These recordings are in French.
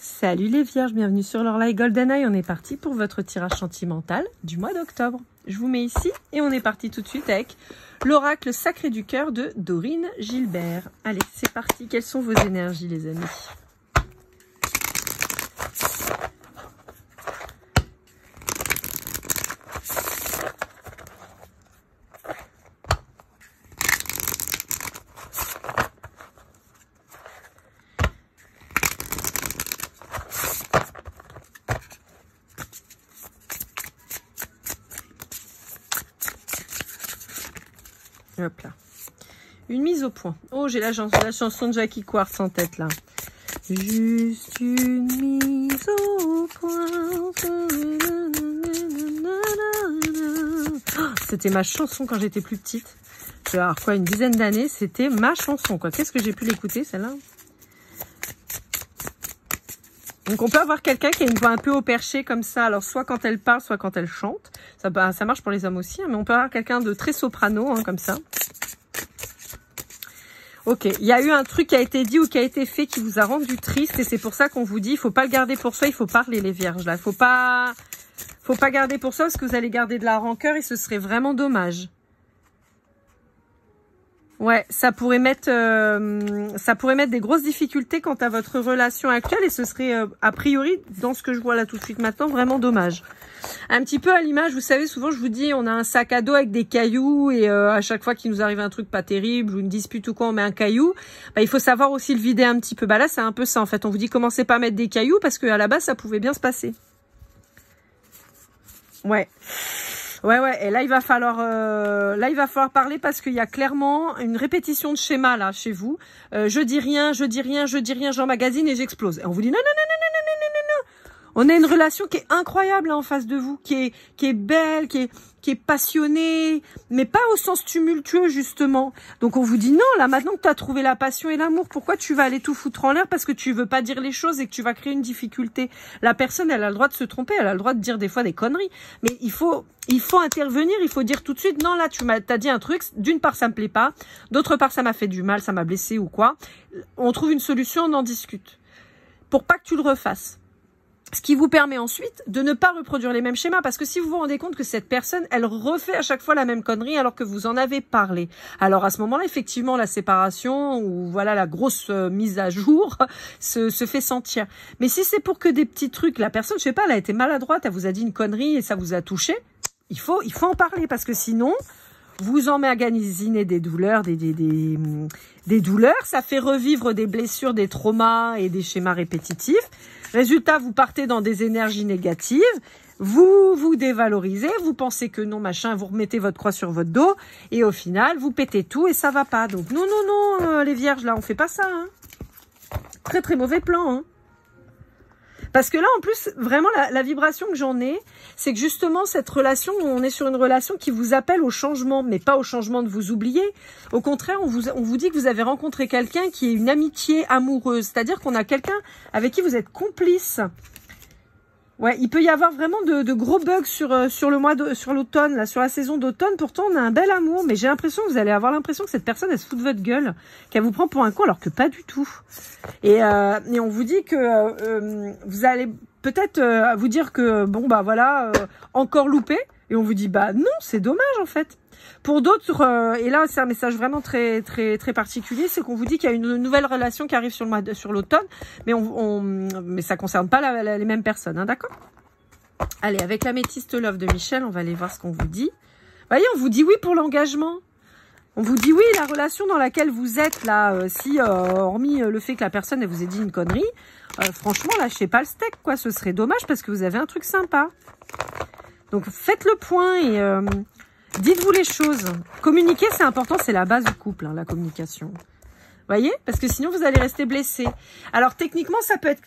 Salut les vierges, bienvenue sur Lorelai Goldeneye. On est parti pour votre tirage sentimental du mois d'octobre. Je vous mets ici et on est parti tout de suite avec l'oracle sacré du cœur de Dorine Gilbert. Allez, c'est parti. Quelles sont vos énergies les amis? Hop là. Une mise au point. Oh, j'ai la chanson de Jackie Quartz en tête là. Juste une mise au point. Oh, c'était ma chanson quand j'étais plus petite. Je vais avoir quoi, une dizaine d'années. C'était ma chanson quoi. Qu'est-ce que j'ai pu l'écouter celle-là? Donc on peut avoir quelqu'un qui a une voix un peu au perché comme ça. Alors soit quand elle parle, soit quand elle chante. Ça marche pour les hommes aussi. Hein, mais on peut avoir quelqu'un de très soprano hein, comme ça. Ok, il y a eu un truc qui a été dit ou qui a été fait qui vous a rendu triste. Et c'est pour ça qu'on vous dit, il faut pas le garder pour soi. Il faut parler les vierges là. Faut pas garder pour soi parce que vous allez garder de la rancœur et ce serait vraiment dommage. Ouais, ça pourrait mettre des grosses difficultés quant à votre relation actuelle et ce serait a priori, dans ce que je vois là tout de suite maintenant, vraiment dommage. Un petit peu à l'image, vous savez, souvent je vous dis, on a un sac à dos avec des cailloux et à chaque fois qu'il nous arrive un truc pas terrible ou une dispute ou quoi, on met un caillou. Bah, il faut savoir aussi le vider un petit peu. Bah là, c'est un peu ça en fait. On vous dit commencez pas à mettre des cailloux parce qu'à la base, ça pouvait bien se passer. Ouais. Ouais, et là il va falloir parler parce qu'il y a clairement une répétition de schéma là chez vous. Je dis rien, j'emmagasine et j'explose. Et on vous dit non. On a une relation qui est incroyable là, en face de vous, qui est belle, qui est passionnée, mais pas au sens tumultueux justement. Donc on vous dit non, là maintenant que tu as trouvé la passion et l'amour, pourquoi tu vas aller tout foutre en l'air parce que tu veux pas dire les choses et que tu vas créer une difficulté. La personne, elle a le droit de se tromper, elle a le droit de dire des fois des conneries, mais il faut intervenir, il faut dire tout de suite non là t'as dit un truc, d'une part ça me plaît pas, d'autre part ça m'a fait du mal, ça m'a blessé ou quoi. On trouve une solution, on en discute. Pour pas que tu le refasses. Ce qui vous permet ensuite de ne pas reproduire les mêmes schémas. Parce que si vous vous rendez compte que cette personne, elle refait à chaque fois la même connerie alors que vous en avez parlé. Alors à ce moment-là, effectivement, la séparation ou voilà la grosse mise à jour se fait sentir. Mais si c'est pour que des petits trucs, la personne, je sais pas, elle a été maladroite, elle vous a dit une connerie et ça vous a touché, il faut en parler parce que sinon... Vous emmagasinez des douleurs, des douleurs, ça fait revivre des blessures, des traumas et des schémas répétitifs. Résultat, vous partez dans des énergies négatives, vous vous dévalorisez, vous pensez que non, machin, vous remettez votre croix sur votre dos et au final, vous pétez tout et ça va pas. Donc non, les vierges, là, on fait pas ça. Hein. Très, très mauvais plan. Hein. Parce que là, en plus, vraiment, la vibration que j'en ai, c'est que justement, cette relation, on est sur une relation qui vous appelle au changement, mais pas au changement de vous oublier. Au contraire, on vous dit que vous avez rencontré quelqu'un qui est une amitié amoureuse. C'est-à-dire qu'on a quelqu'un avec qui vous êtes complice. Ouais, il peut y avoir vraiment de gros bugs sur l'automne, là, sur la saison d'automne. Pourtant, on a un bel amour, mais j'ai l'impression que vous allez avoir l'impression que cette personne, elle se fout de votre gueule, qu'elle vous prend pour un con, alors que pas du tout. Et on vous dit que vous allez peut-être vous dire que bon bah voilà, encore loupé. Et on vous dit bah non, c'est dommage en fait. Pour d'autres, et là c'est un message vraiment très particulier, c'est qu'on vous dit qu'il y a une nouvelle relation qui arrive sur l'automne, mais ça concerne pas les mêmes personnes, hein, d'accord? Allez, avec l'améthyste love de Michel, on va aller voir ce qu'on vous dit. Vous voyez, on vous dit oui pour l'engagement. On vous dit oui, la relation dans laquelle vous êtes là, hormis le fait que la personne elle vous ait dit une connerie, franchement lâchez pas le steak quoi, ce serait dommage parce que vous avez un truc sympa. Donc faites le point et dites-vous les choses. Communiquer, c'est important, c'est la base du couple, hein, la communication. Voyez? Parce que sinon, vous allez rester blessé. Alors, techniquement, ça peut être...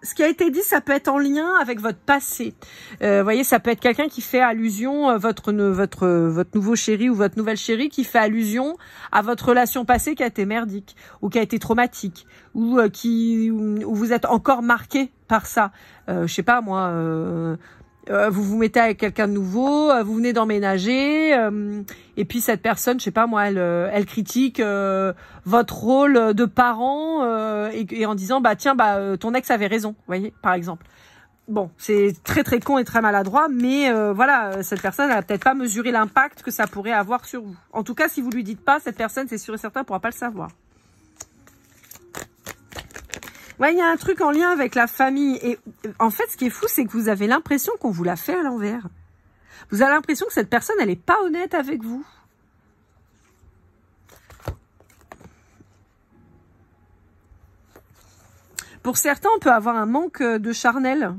Ce qui a été dit, ça peut être en lien avec votre passé. Voyez, ça peut être quelqu'un qui fait allusion, votre nouveau chéri ou votre nouvelle chérie qui fait allusion à votre relation passée qui a été merdique ou qui a été traumatique ou où vous êtes encore marqué par ça. Je sais pas moi... vous vous mettez avec quelqu'un de nouveau, vous venez d'emménager, et puis cette personne, je sais pas moi, elle critique votre rôle de parent et en disant bah tiens ton ex avait raison, vous voyez, par exemple. Bon, c'est très très con et très maladroit, mais voilà, cette personne n'a peut-être pas mesuré l'impact que ça pourrait avoir sur vous. En tout cas, si vous lui dites pas, cette personne, c'est sûr et certain, ne pourra pas le savoir. Ouais, il y a un truc en lien avec la famille. Et en fait, ce qui est fou, c'est que vous avez l'impression qu'on vous l'a fait à l'envers. Vous avez l'impression que cette personne, elle n'est pas honnête avec vous. Pour certains, on peut avoir un manque de charnel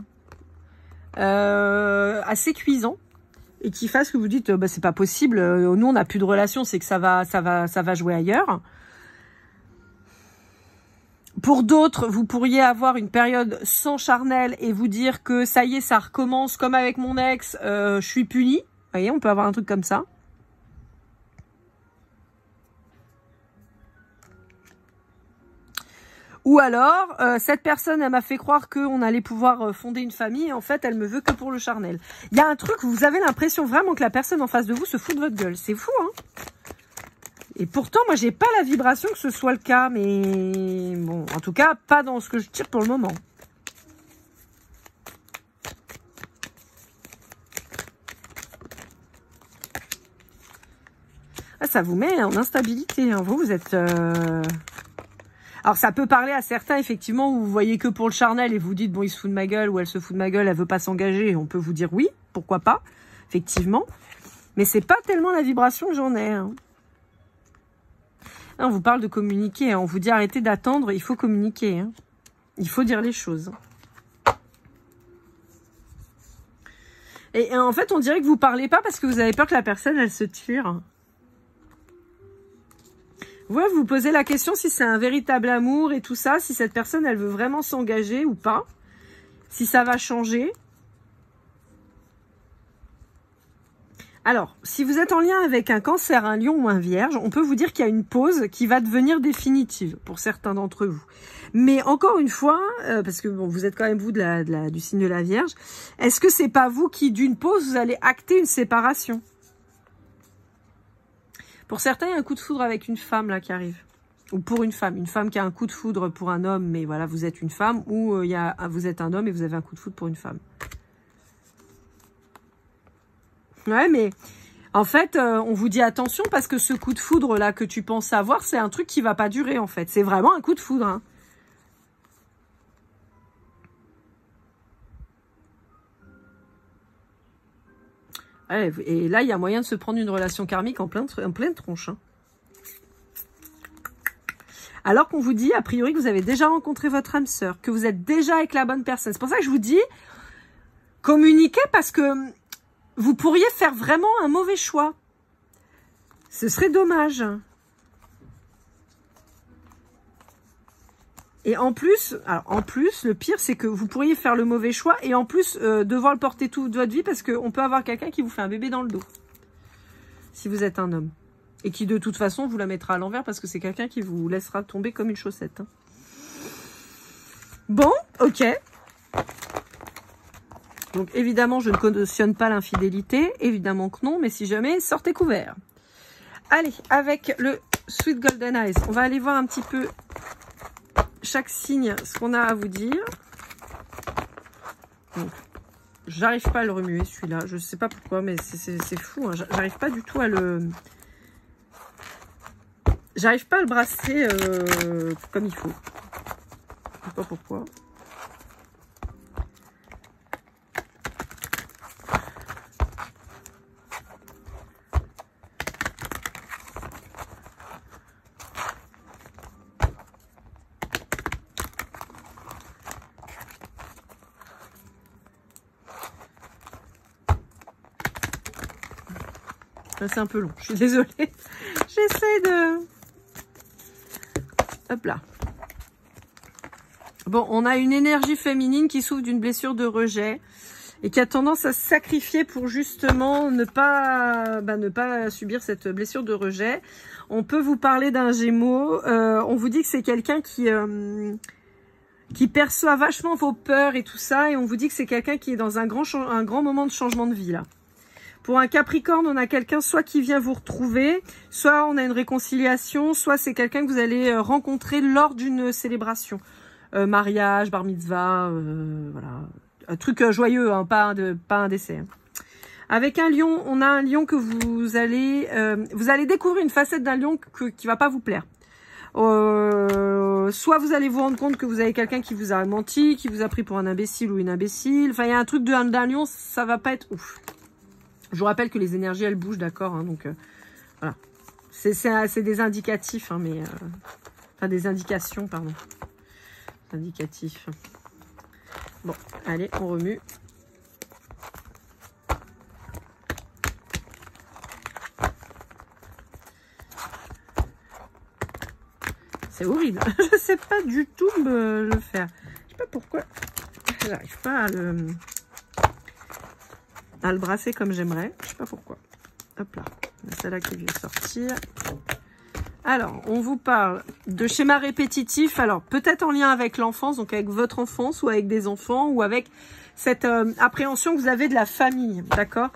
assez cuisant et qui fasse que vous dites bah, c'est pas possible, nous on n'a plus de relation, c'est que ça va jouer ailleurs. Pour d'autres, vous pourriez avoir une période sans charnel et vous dire que ça y est, ça recommence comme avec mon ex, je suis puni. Vous voyez, on peut avoir un truc comme ça. Ou alors, cette personne, elle m'a fait croire qu'on allait pouvoir fonder une famille et en fait, elle me veut que pour le charnel. Il y a un truc où vous avez l'impression vraiment que la personne en face de vous se fout de votre gueule. C'est fou, hein? Et pourtant, moi, j'ai pas la vibration que ce soit le cas, mais bon, en tout cas, pas dans ce que je tire pour le moment. Ah, ça vous met en instabilité, hein. Vous êtes... Alors, ça peut parler à certains, effectivement, où vous voyez que pour le charnel et vous dites, bon, il se fout de ma gueule ou elle se fout de ma gueule, elle veut pas s'engager. On peut vous dire oui, pourquoi pas, effectivement. Mais c'est pas tellement la vibration que j'en ai, hein. On vous parle de communiquer, hein. On vous dit arrêtez d'attendre, il faut communiquer, hein. Il faut dire les choses. Et en fait, on dirait que vous parlez pas parce que vous avez peur que la personne, elle se tire. Vous vous posez la question si c'est un véritable amour et tout ça, si cette personne, elle veut vraiment s'engager ou pas, si ça va changer. Alors, si vous êtes en lien avec un cancer, un lion ou un vierge, on peut vous dire qu'il y a une pause qui va devenir définitive pour certains d'entre vous. Mais encore une fois, parce que bon, vous êtes quand même vous du signe de la vierge, est-ce que c'est pas vous qui, d'une pause, vous allez acter une séparation? Pour certains, il y a un coup de foudre avec une femme là qui arrive. Ou pour une femme qui a un coup de foudre pour un homme, mais voilà, vous êtes une femme, ou vous êtes un homme et vous avez un coup de foudre pour une femme. Ouais, mais en fait, on vous dit attention parce que ce coup de foudre là que tu penses avoir, c'est un truc qui va pas durer en fait. C'est vraiment un coup de foudre, hein. Ouais, et là, il y a moyen de se prendre une relation karmique en pleine tronche, hein. Alors qu'on vous dit, a priori, que vous avez déjà rencontré votre âme sœur, que vous êtes déjà avec la bonne personne. C'est pour ça que je vous dis, communiquez parce que vous pourriez faire vraiment un mauvais choix. Ce serait dommage. Et en plus, le pire, c'est que vous pourriez faire le mauvais choix et en plus devoir le porter toute votre vie parce qu'on peut avoir quelqu'un qui vous fait un bébé dans le dos. Si vous êtes un homme. Et qui de toute façon vous la mettra à l'envers parce que c'est quelqu'un qui vous laissera tomber comme une chaussette, hein. Bon, ok. Donc évidemment, je ne cautionne pas l'infidélité. Évidemment que non, mais si jamais, sortez couvert. Allez, avec le Sweet Golden Eyes, on va aller voir un petit peu chaque signe, ce qu'on a à vous dire. J'arrive pas à le remuer celui-là. Je sais pas pourquoi, mais c'est fou, hein. J'arrive pas du tout à le... J'arrive pas à le brasser comme il faut. Je sais pas pourquoi. C'est un peu long, je suis désolée. J'essaie de... Hop là. Bon, on a une énergie féminine qui souffre d'une blessure de rejet et qui a tendance à se sacrifier pour justement ne pas subir cette blessure de rejet. On peut vous parler d'un Gémeaux. On vous dit que c'est quelqu'un qui qui perçoit vachement vos peurs et tout ça, et on vous dit que c'est quelqu'un qui est dans un grand moment de changement de vie là. Pour un Capricorne, on a quelqu'un soit qui vient vous retrouver, soit on a une réconciliation, soit c'est quelqu'un que vous allez rencontrer lors d'une célébration. Mariage, bar mitzvah, voilà. Un truc joyeux, hein, pas un décès. Hein. Avec un lion, on a un lion que vous allez découvrir une facette d'un lion qui va pas vous plaire. Soit vous allez vous rendre compte que vous avez quelqu'un qui vous a menti, qui vous a pris pour un imbécile ou une imbécile. Enfin, il y a un truc d'un lion, ça va pas être ouf. Je vous rappelle que les énergies, elles bougent, d'accord, hein, donc voilà. C'est des indicatifs, hein, mais... enfin, des indications, pardon. Indicatifs. Bon, allez, on remue. C'est horrible. Je sais pas du tout le faire. Je sais pas pourquoi. J'arrive pas à le brasser comme j'aimerais. Je sais pas pourquoi. Hop là. Celle-là qui vient sortir. Alors, on vous parle de schéma répétitif. Alors, peut-être en lien avec l'enfance, donc avec votre enfance ou avec des enfants ou avec cette appréhension que vous avez de la famille. D'accord?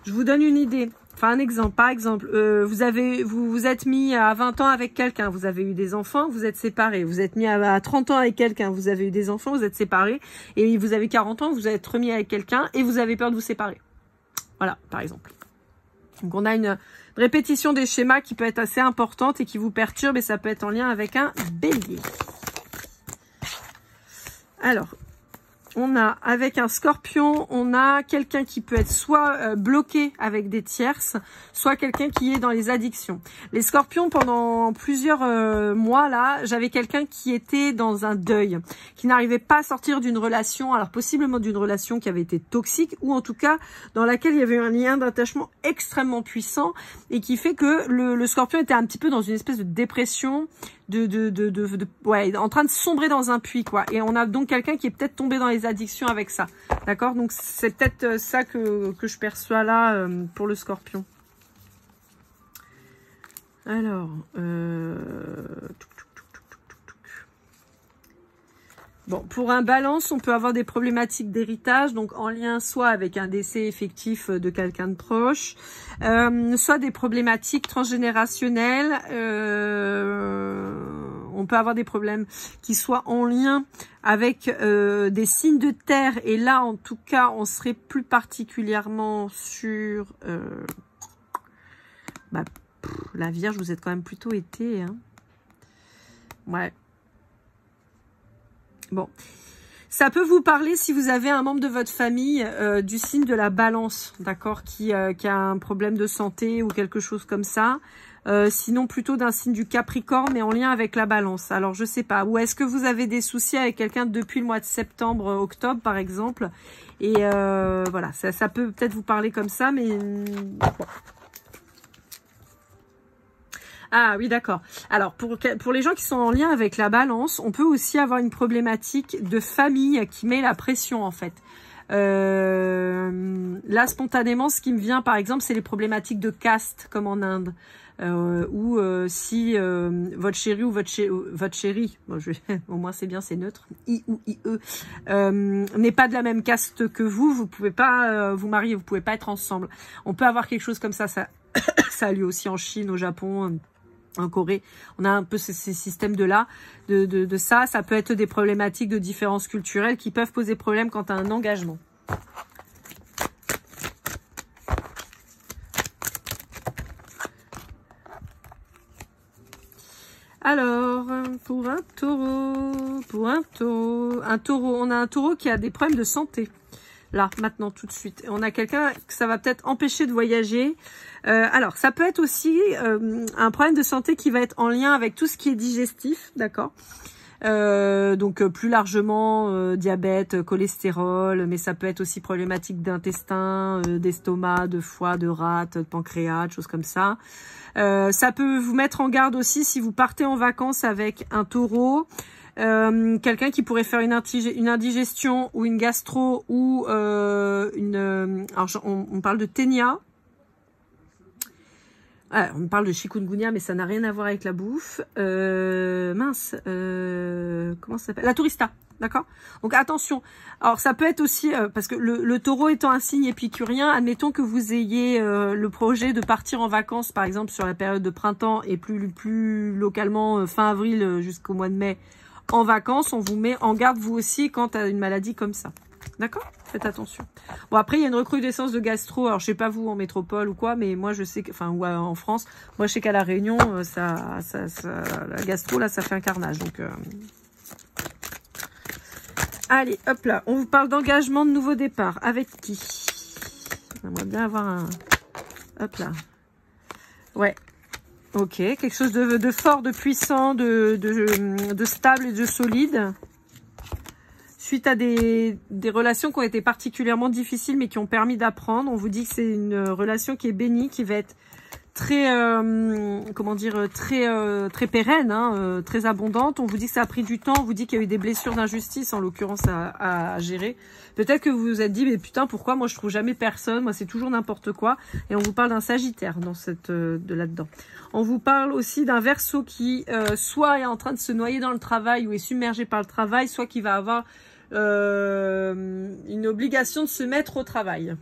Je vous donne une idée. Enfin, un exemple. Par exemple, vous vous êtes mis à 20 ans avec quelqu'un, vous avez eu des enfants, vous êtes séparés. Vous êtes mis à 30 ans avec quelqu'un, vous avez eu des enfants, vous êtes séparés. Et vous avez 40 ans, vous êtes remis avec quelqu'un et vous avez peur de vous séparer. Voilà, par exemple. Donc, on a une répétition des schémas qui peut être assez importante et qui vous perturbe et ça peut être en lien avec un bélier. Alors, on a, avec un scorpion, on a quelqu'un qui peut être soit bloqué avec des tierces, soit quelqu'un qui est dans les addictions. Les scorpions, pendant plusieurs mois, là, j'avais quelqu'un qui était dans un deuil, qui n'arrivait pas à sortir d'une relation, alors possiblement d'une relation qui avait été toxique, ou en tout cas dans laquelle il y avait un lien d'attachement extrêmement puissant, et qui fait que le scorpion était un petit peu dans une espèce de dépression, ouais, en train de sombrer dans un puits, quoi. Et on a donc quelqu'un qui est peut-être tombé dans les addictions avec ça. D'accord? Donc, c'est peut-être ça que je perçois là pour le scorpion. Alors, bon, pour un balance, on peut avoir des problématiques d'héritage, donc en lien soit avec un décès effectif de quelqu'un de proche, soit des problématiques transgénérationnelles. On peut avoir des problèmes qui soient en lien avec des signes de terre. Et là, en tout cas, on serait plus particulièrement sur... la Vierge, vous êtes quand même plutôt été. Hein. Ouais. Bon, ça peut vous parler si vous avez un membre de votre famille du signe de la Balance, d'accord, qui a un problème de santé ou quelque chose comme ça. Sinon plutôt d'un signe du Capricorne, mais en lien avec la Balance. Alors je sais pas. Ou est-ce que vous avez des soucis avec quelqu'un depuis le mois de septembre, octobre par exemple. Et voilà, ça peut peut-être vous parler comme ça, mais bon. Ah oui, d'accord. Alors, pour les gens qui sont en lien avec la Balance, on peut aussi avoir une problématique de famille qui met la pression, en fait. Là, spontanément, ce qui me vient, par exemple, c'est les problématiques de caste, comme en Inde. Ou si votre chéri ou votre chérie, bon, au moins c'est bien, c'est neutre, I ou IE, n'est pas de la même caste que vous pouvez pas vous marier, vous pouvez pas être ensemble. On peut avoir quelque chose comme ça, ça a lieu aussi en Chine, au Japon, en Corée. On a un peu ces systèmes de ça. Ça peut être des problématiques de différences culturelles qui peuvent poser problème quant à un engagement. Alors, pour un taureau, on a un taureau qui a des problèmes de santé. Là, maintenant, tout de suite. On a quelqu'un que ça va peut-être empêcher de voyager. Alors, ça peut être aussi un problème de santé qui va être en lien avec tout ce qui est digestif, d'accord. Donc, plus largement, diabète, cholestérol, mais ça peut être aussi problématique d'intestin, d'estomac, de foie, de rate, de pancréas, choses comme ça. Ça peut vous mettre en garde aussi si vous partez en vacances avec un taureau. Quelqu'un qui pourrait faire une indigestion ou une gastro ou alors on parle de ténia. Ah, on parle de chikungunya, mais ça n'a rien à voir avec la bouffe. Mince, comment ça s'appelle? La tourista, d'accord? Donc attention. Alors ça peut être aussi, parce que le taureau étant un signe épicurien, admettons que vous ayez le projet de partir en vacances, par exemple sur la période de printemps et plus localement fin avril jusqu'au mois de mai en vacances, on vous met en garde vous aussi quant à une maladie comme ça. D'accord? Faites attention. Bon, après, il y a une recrudescence de gastro. Alors, je sais pas vous en métropole ou quoi, mais moi, je sais que, enfin, ou en France, moi, je sais qu'à La Réunion, la gastro, là, ça fait un carnage. Donc, allez, hop là. On vous parle d'engagement de nouveau départ. Avec qui? J'aimerais bien avoir un... Hop là. Ouais. Ok. Quelque chose de fort, de puissant, de stable et de solide. Suite à des relations qui ont été particulièrement difficiles, mais qui ont permis d'apprendre. On vous dit que c'est une relation qui est bénie, qui va être très, comment dire, très pérenne, hein, très abondante. On vous dit que ça a pris du temps. On vous dit qu'il y a eu des blessures d'injustice, en l'occurrence, à gérer. Peut-être que vous vous êtes dit, mais putain, pourquoi moi je trouve jamais personne? Moi, c'est toujours n'importe quoi. Et on vous parle d'un Sagittaire dans là-dedans. On vous parle aussi d'un Verseau qui, soit est en train de se noyer dans le travail ou est submergé par le travail, soit qui va avoir une obligation de se mettre au travail.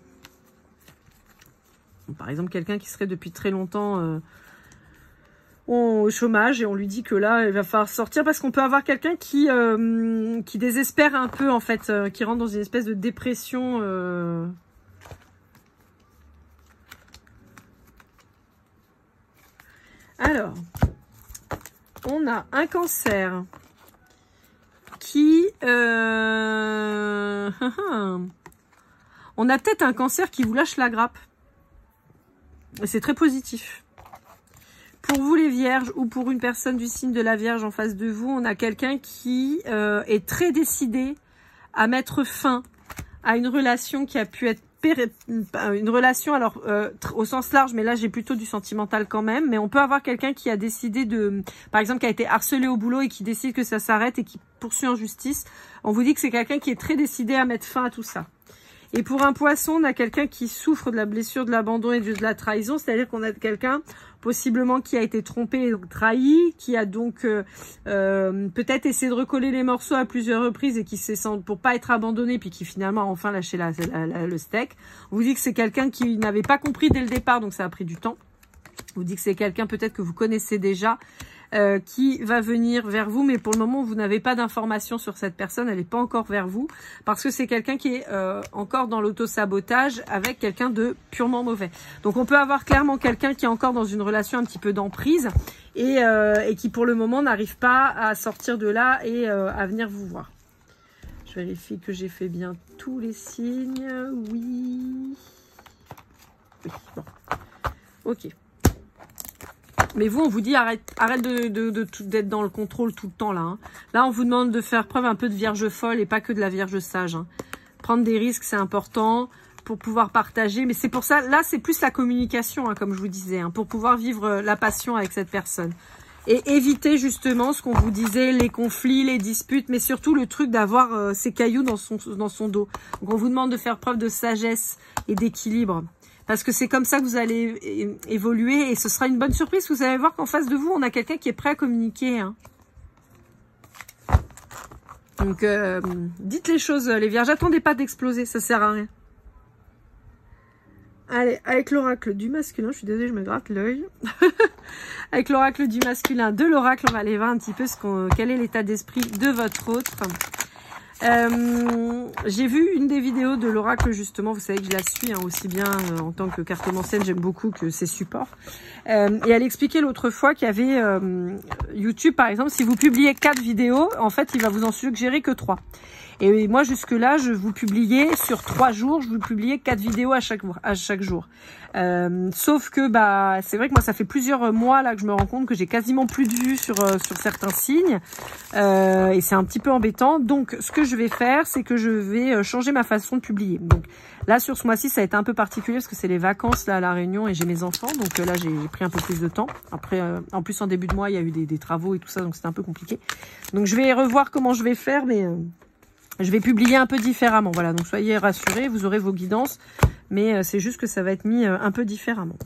Par exemple, quelqu'un qui serait depuis très longtemps au chômage et on lui dit que là, il va falloir sortir parce qu'on peut avoir quelqu'un qui désespère un peu en fait, qui rentre dans une espèce de dépression. Alors, on a un Cancer qui... on a peut-être un Cancer qui vous lâche la grappe. Et c'est très positif. Pour vous les Vierges ou pour une personne du signe de la Vierge en face de vous, on a quelqu'un qui est très décidé à mettre fin à une relation qui a pu être une relation, alors au sens large, mais là j'ai plutôt du sentimental quand même, mais on peut avoir quelqu'un qui a décidé de, par exemple, qui a été harcelé au boulot et qui décide que ça s'arrête et qui poursuit en justice. On vous dit que c'est quelqu'un qui est très décidé à mettre fin à tout ça. Et pour un Poisson, on a quelqu'un qui souffre de la blessure de l'abandon et de la trahison, c'est-à-dire qu'on a quelqu'un possiblement qui a été trompé et trahi, qui a donc peut-être essayé de recoller les morceaux à plusieurs reprises et qui s'est senti pour pas être abandonné, puis qui finalement a enfin lâché le steak. On vous dit que c'est quelqu'un qui n'avait pas compris dès le départ, donc ça a pris du temps. On vous dit que c'est quelqu'un peut-être que vous connaissez déjà, qui va venir vers vous, mais pour le moment vous n'avez pas d'informations sur cette personne, elle n'est pas encore vers vous, parce que c'est quelqu'un qui est encore dans l'auto-sabotage avec quelqu'un de purement mauvais. Donc on peut avoir clairement quelqu'un qui est encore dans une relation un petit peu d'emprise et qui pour le moment n'arrive pas à sortir de là et à venir vous voir. Je vérifie que j'ai fait bien tous les signes. Oui. Oui, bon. Ok. Mais vous, on vous dit arrête d'être dans le contrôle tout le temps là. Hein. Là, on vous demande de faire preuve un peu de vierge folle et pas que de la vierge sage. Hein. Prendre des risques, c'est important pour pouvoir partager. Mais c'est pour ça, là, c'est plus la communication, hein, comme je vous disais, hein, pour pouvoir vivre la passion avec cette personne. Et éviter justement ce qu'on vous disait, les conflits, les disputes, mais surtout le truc d'avoir ces cailloux dans son dos. Donc, on vous demande de faire preuve de sagesse et d'équilibre. Parce que c'est comme ça que vous allez évoluer et ce sera une bonne surprise. Vous allez voir qu'en face de vous, on a quelqu'un qui est prêt à communiquer. Hein. Donc, dites les choses, les Vierges. Attendez pas d'exploser, ça sert à rien. Allez, avec l'oracle du masculin, je suis désolée, je me gratte l'œil. Avec l'oracle du masculin de l'oracle, on va aller voir un petit peu quel est l'état d'esprit de votre autre. J'ai vu une des vidéos de l'oracle justement, vous savez que je la suis hein, aussi bien en tant que cartomancienne, j'aime beaucoup que ses supports. Et elle expliquait l'autre fois qu'il y avait YouTube par exemple, si vous publiez 4 vidéos, en fait il va vous en suggérer que 3. Et moi jusque là je vous publiais sur 3 jours, je vous publiais 4 vidéos à chaque jour. Sauf que bah c'est vrai que moi ça fait plusieurs mois là que je me rends compte que j'ai quasiment plus de vues sur certains signes et c'est un petit peu embêtant. Donc ce que je vais faire c'est que je vais changer ma façon de publier. Donc là sur ce mois-ci ça a été un peu particulier parce que c'est les vacances là à La Réunion et j'ai mes enfants, donc là j'ai pris un peu plus de temps. Après en plus en début de mois il y a eu des travaux et tout ça, donc c'était un peu compliqué. Donc je vais revoir comment je vais faire, mais je vais publier un peu différemment. Voilà, donc soyez rassurés, vous aurez vos guidances, mais c'est juste que ça va être mis un peu différemment.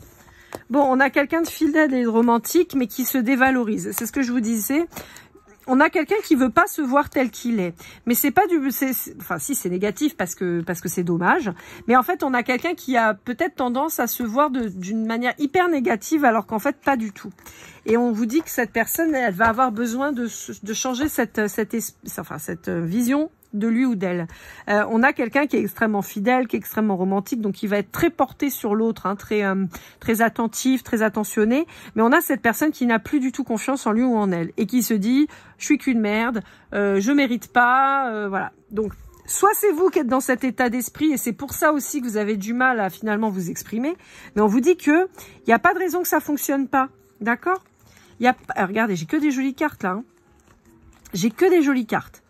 Bon, on a quelqu'un de fidèle et de romantique, mais qui se dévalorise. C'est ce que je vous disais. On a quelqu'un qui veut pas se voir tel qu'il est. Mais c'est pas enfin, si, c'est négatif parce que c'est dommage. Mais en fait, on a quelqu'un qui a peut-être tendance à se voir d'une manière hyper négative, alors qu'en fait, pas du tout. Et on vous dit que cette personne, elle va avoir besoin de changer cette vision de lui ou d'elle. On a quelqu'un qui est extrêmement fidèle, qui est extrêmement romantique, donc qui va être très porté sur l'autre, hein, très attentif, très attentionné. Mais on a cette personne qui n'a plus du tout confiance en lui ou en elle et qui se dit je suis qu'une merde, je mérite pas, voilà. Donc soit c'est vous qui êtes dans cet état d'esprit et c'est pour ça aussi que vous avez du mal à finalement vous exprimer. Mais on vous dit que il n'y a pas de raison que ça fonctionne pas, d'accord? Regardez, j'ai que des jolies cartes là. Hein. J'ai que des jolies cartes.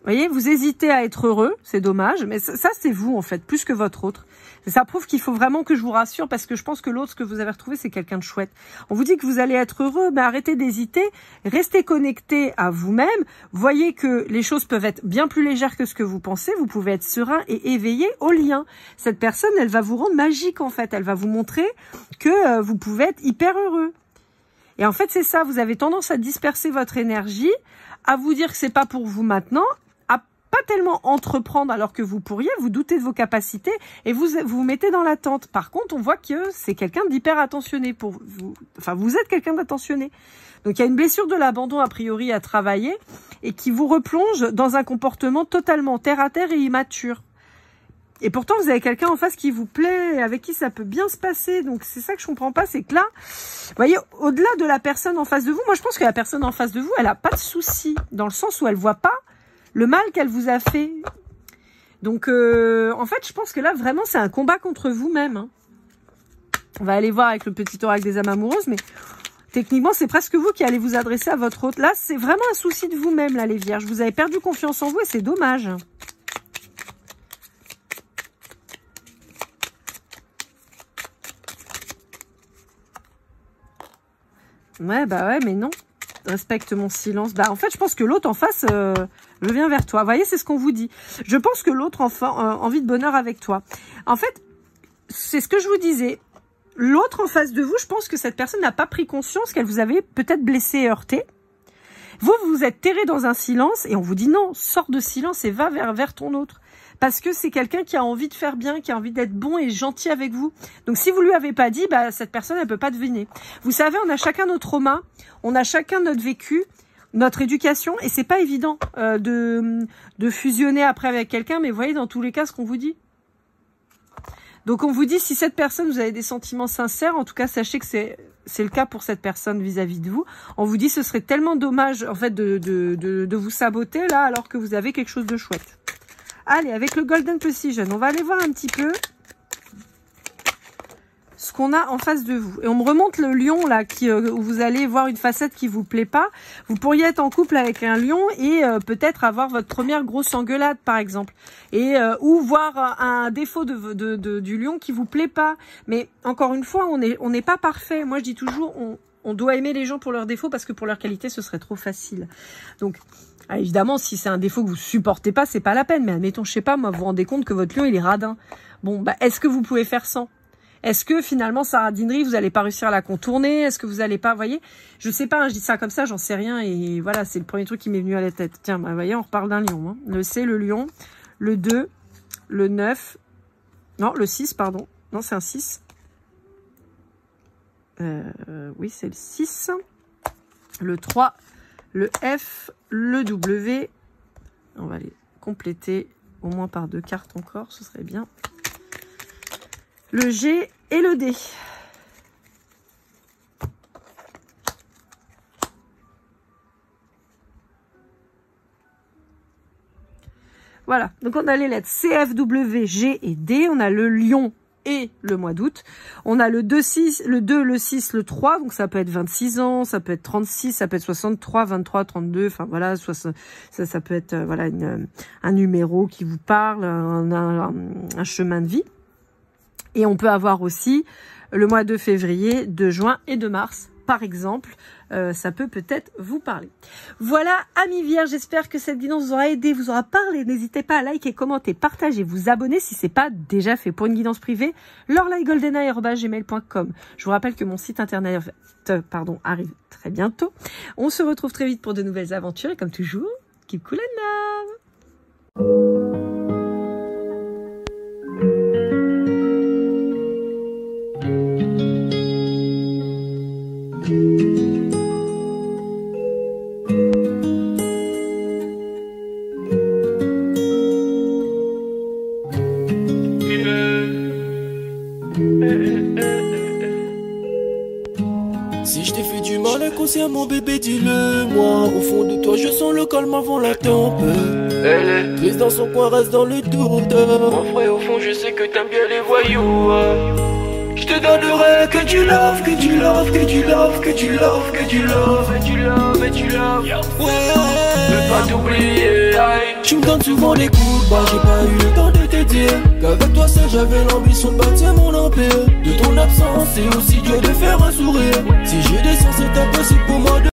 Vous voyez, vous hésitez à être heureux, c'est dommage, mais ça c'est vous en fait, plus que votre autre. Et ça prouve qu'il faut vraiment que je vous rassure, parce que je pense que l'autre, ce que vous avez retrouvé, c'est quelqu'un de chouette. On vous dit que vous allez être heureux, mais arrêtez d'hésiter, restez connecté à vous-même, voyez que les choses peuvent être bien plus légères que ce que vous pensez, vous pouvez être serein et éveillé au lien. Cette personne, elle va vous rendre magique en fait, elle va vous montrer que vous pouvez être hyper heureux. Et en fait, c'est ça, vous avez tendance à disperser votre énergie, à vous dire que c'est pas pour vous maintenant, pas tellement entreprendre alors que vous pourriez, vous doutez de vos capacités et vous mettez dans l'attente. Par contre, on voit que c'est quelqu'un d'hyper attentionné pour vous. Enfin, vous êtes quelqu'un d'attentionné. Donc, il y a une blessure de l'abandon a priori à travailler et qui vous replonge dans un comportement totalement terre à terre et immature. Et pourtant, vous avez quelqu'un en face qui vous plaît, avec qui ça peut bien se passer. Donc, c'est ça que je comprends pas, c'est que là, vous voyez, au-delà de la personne en face de vous, moi, je pense que la personne en face de vous, elle a pas de souci, dans le sens où elle voit pas le mal qu'elle vous a fait. Donc, en fait, je pense que là, vraiment, c'est un combat contre vous-même. Hein. On va aller voir avec le petit oracle des âmes amoureuses, mais techniquement, c'est presque vous qui allez vous adresser à votre hôte. Là, c'est vraiment un souci de vous-même, là, les vierges. Vous avez perdu confiance en vous et c'est dommage. Ouais, bah ouais, mais non. Respecte mon silence. Bah, en fait, je pense que l'autre en face, je viens vers toi. Vous voyez, c'est ce qu'on vous dit. Je pense que l'autre envie de bonheur avec toi. En fait, c'est ce que je vous disais. L'autre en face de vous, je pense que cette personne n'a pas pris conscience qu'elle vous avait peut-être blessé et heurté. Vous, vous êtes terré dans un silence et on vous dit non, sors de silence et va vers ton autre. Parce que c'est quelqu'un qui a envie de faire bien, qui a envie d'être bon et gentil avec vous. Donc, si vous lui avez pas dit, bah, cette personne, elle peut pas deviner. Vous savez, on a chacun nos traumas, on a chacun notre vécu, notre éducation, et c'est pas évident de fusionner après avec quelqu'un, mais vous voyez, dans tous les cas, ce qu'on vous dit. Donc, on vous dit, si cette personne, vous avez des sentiments sincères, en tout cas, sachez que c'est le cas pour cette personne vis-à-vis de vous. On vous dit, ce serait tellement dommage, en fait, de vous saboter, là, alors que vous avez quelque chose de chouette. Allez, avec le Golden Precision, on va aller voir un petit peu ce qu'on a en face de vous. Et on me remonte le lion, là, où vous allez voir une facette qui vous plaît pas. Vous pourriez être en couple avec un lion et peut-être avoir votre première grosse engueulade, par exemple. Et ou voir un défaut du lion qui vous plaît pas. Mais encore une fois, on n'est pas parfait. Moi, je dis toujours, on doit aimer les gens pour leurs défauts parce que pour leur qualité, ce serait trop facile. Donc, évidemment, si c'est un défaut que vous supportez pas, c'est pas la peine. Mais admettons, je sais pas, moi, vous vous rendez compte que votre lion, il est radin. Bon, bah, est-ce que vous pouvez faire sans? Est-ce que finalement, sa radinerie, vous allez pas réussir à la contourner? Est-ce que vous allez pas, voyez? Je sais pas, hein, je dis ça comme ça, j'en sais rien. Et voilà, c'est le premier truc qui m'est venu à la tête. Tiens, bah, voyez, on reparle d'un lion. Hein. Le C, le lion, le 2, le 9, non, le 6, pardon. Non, c'est un 6. Oui, c'est le 6. Le 3, le F, le W. On va les compléter au moins par 2 cartes encore, ce serait bien. Le G et le D. Voilà, donc on a les lettres C, F, W, G et D. On a le lion et le mois d'août. On a le 2, 6, le 2, le 6, le 3. Donc ça peut être 26 ans, ça peut être 36, ça peut être 63, 23, 32. Enfin voilà, ça peut être voilà un numéro qui vous parle, un chemin de vie. Et on peut avoir aussi le mois de février, de juin et de mars par exemple, ça peut peut-être vous parler. Voilà, amis vierges, j'espère que cette guidance vous aura aidé, vous aura parlé. N'hésitez pas à liker, commenter, partager, vous abonner si c'est pas déjà fait. Pour une guidance privée, lorelaigoldeneye@gmail.com. Je vous rappelle que mon site internet arrive très bientôt. On se retrouve très vite pour de nouvelles aventures et comme toujours, keep cool and love. Si je t'ai fait du mal inconsciemment bébé dis-le moi. Au fond de toi je sens le calme avant la tempête. Elle est prise dans son coin, reste dans le doute. Mon frère au fond je sais que t'aimes bien les voyous. Je te donnerai que du love, que du love, que du love, que du love, que du love, et du love, et du love. Ouais, ne pas t'oublier. Tu me donnes souvent les coups, bah j'ai pas eu le temps de te dire qu'avec toi seul j'avais l'ambition de bâtir mon empire. De ton absence c'est aussi dur de faire un sourire. Si j'ai des sens c'est impossible pour moi de